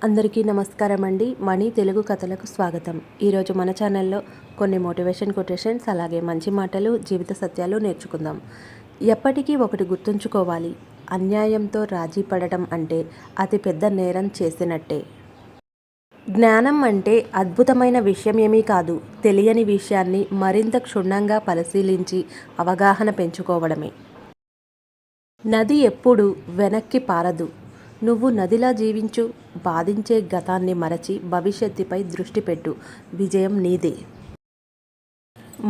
అందరికీ నమస్కారం అండి. మణి తెలుగు కథలకు స్వాగతం. ఈరోజు మన ఛానల్లో కొన్ని మోటివేషన్ కొటేషన్స్, అలాగే మంచి మాటలు, జీవిత సత్యాలు నేర్చుకుందాం. ఎప్పటికీ ఒకటి గుర్తుంచుకోవాలి, అన్యాయంతో రాజీ పడటం అంటే అతి పెద్ద నేరం చేసినట్టే. జ్ఞానం అంటే అద్భుతమైన విషయం ఏమీ కాదు, తెలియని విషయాన్ని మరింత క్షుణ్ణంగా పరిశీలించి అవగాహన పెంచుకోవడమే. నది ఎప్పుడు వెనక్కి పారదు. నువ్వు నదిలా జీవించు, బాధించే గతాన్ని మరచి భవిష్యత్తుపై దృష్టి పెట్టు, విజయం నీదే.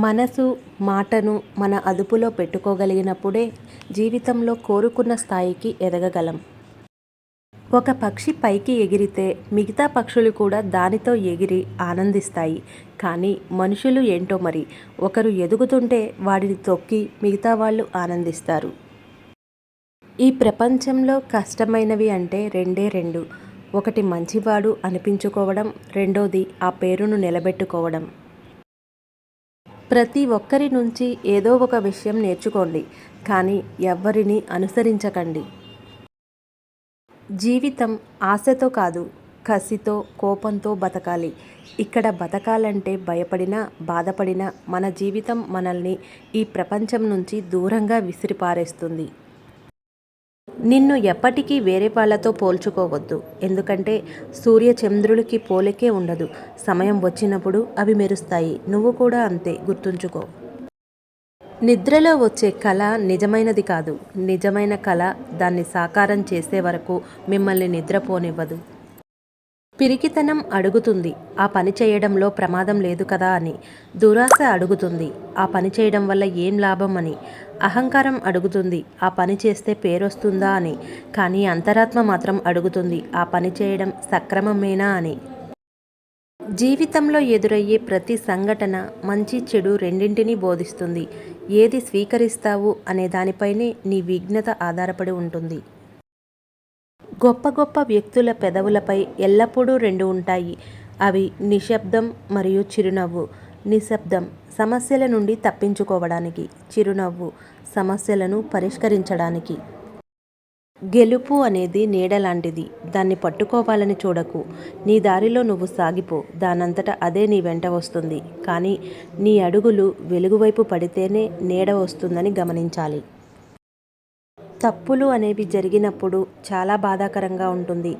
మనసు, మాటను మన అదుపులో పెట్టుకోగలిగినప్పుడే జీవితంలో కోరుకున్న స్థాయికి ఎదగగలం. ఒక పక్షి పైకి ఎగిరితే మిగతా పక్షులు కూడా దానితో ఎగిరి ఆనందిస్తాయి. కానీ మనుషులు ఏంటో మరి, ఒకరు ఎదుగుతుంటే వాడిని తొక్కి మిగతా వాళ్ళు ఆనందిస్తారు. ఈ ప్రపంచంలో కష్టమైనవి అంటే రెండు. ఒకటి మంచివాడు అనిపించుకోవడం, రెండోది ఆ పేరును నిలబెట్టుకోవడం. ప్రతి ఒక్కరి నుంచి ఏదో ఒక విషయం నేర్చుకోండి, కానీ ఎవ్వరిని అనుసరించకండి. జీవితం ఆశతో కాదు, కసితో, కోపంతో బతకాలి. ఇక్కడ బతకాలంటే భయపడినా, బాధపడినా మన జీవితం మనల్ని ఈ ప్రపంచం నుంచి దూరంగా విసిరిపారేస్తుంది. నిన్ను ఎప్పటికీ వేరే వాళ్ళతో పోల్చుకోవద్దు, ఎందుకంటే సూర్యచంద్రులకి పోలికే ఉండదు. సమయం వచ్చినప్పుడు అవి మెరుస్తాయి, నువ్వు కూడా అంతే, గుర్తుంచుకో. నిద్రలో వచ్చే కళ నిజమైనది కాదు, నిజమైన కళ దాన్ని సాకారం చేసే వరకు మిమ్మల్ని నిద్రపోనివ్వదు. పిరికితనం అడుగుతుంది, ఆ పని చేయడంలో ప్రమాదం లేదు కదా అని. దురాశ అడుగుతుంది, ఆ పని చేయడం వల్ల ఏం లాభం అని. అహంకారం అడుగుతుంది, ఆ పని చేస్తే పేరొస్తుందా అని. కానీ అంతరాత్మ మాత్రం అడుగుతుంది, ఆ పని చేయడం సక్రమమేనా అని. జీవితంలో ఎదురయ్యే ప్రతి సంఘటన మంచి చెడు రెండింటినీ బోధిస్తుంది. ఏది స్వీకరిస్తావు అనే దానిపైనే నీ విఘ్నత ఆధారపడి ఉంటుంది. గొప్ప గొప్ప వ్యక్తుల పెదవులపై ఎల్లప్పుడూ రెండు ఉంటాయి. అవి నిశ్శబ్దం మరియు చిరునవ్వు. నిశ్శబ్దం సమస్యల నుండి తప్పించుకోవడానికి, చిరునవ్వు సమస్యలను పరిష్కరించడానికి. గెలుపు అనేది నీడ లాంటిది, దాన్ని పట్టుకోవాలని చూడకు. నీ దారిలో నువ్వు సాగిపో, దానంతట అదే నీ వెంట వస్తుంది. కానీ నీ అడుగులు వెలుగువైపు పడితేనే నీడ వస్తుందని గమనించాలి. తప్పులు అనేవి జరిగినప్పుడు చాలా బాధాకరంగా ఉంటుంది,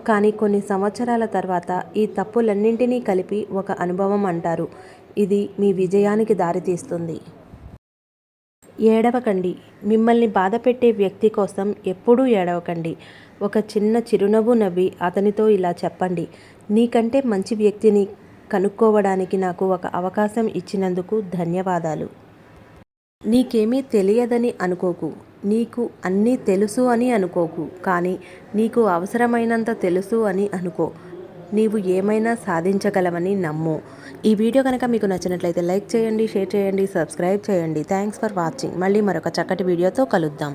కానీ కొన్ని సంవత్సరాల తర్వాత ఈ తప్పులన్నింటినీ కలిపి ఒక అనుభవం అంటారు. ఇది మీ విజయానికి దారితీస్తుంది. ఏడవకండి, మిమ్మల్ని బాధపెట్టే వ్యక్తి కోసం ఎప్పుడూ ఏడవకండి. ఒక చిన్న చిరునవ్వు నవ్వి అతనితో ఇలా చెప్పండి, నీకంటే మంచి వ్యక్తిని కనుక్కోవడానికి నాకు ఒక అవకాశం ఇచ్చినందుకు ధన్యవాదాలు. నీకేమీ తెలియదని అనుకోకు, నీకు అన్నీ తెలుసు అని అనుకోకు, కానీ నీకు అవసరమైనంత తెలుసు అని అనుకో. నీవు ఏమైనా సాధించగలవని నమ్ము. ఈ వీడియో కనుక మీకు నచ్చినట్లయితే లైక్ చేయండి, షేర్ చేయండి, సబ్స్క్రైబ్ చేయండి. Thanks for watching. మళ్ళీ మరొక చక్కటి వీడియోతో కలుద్దాం.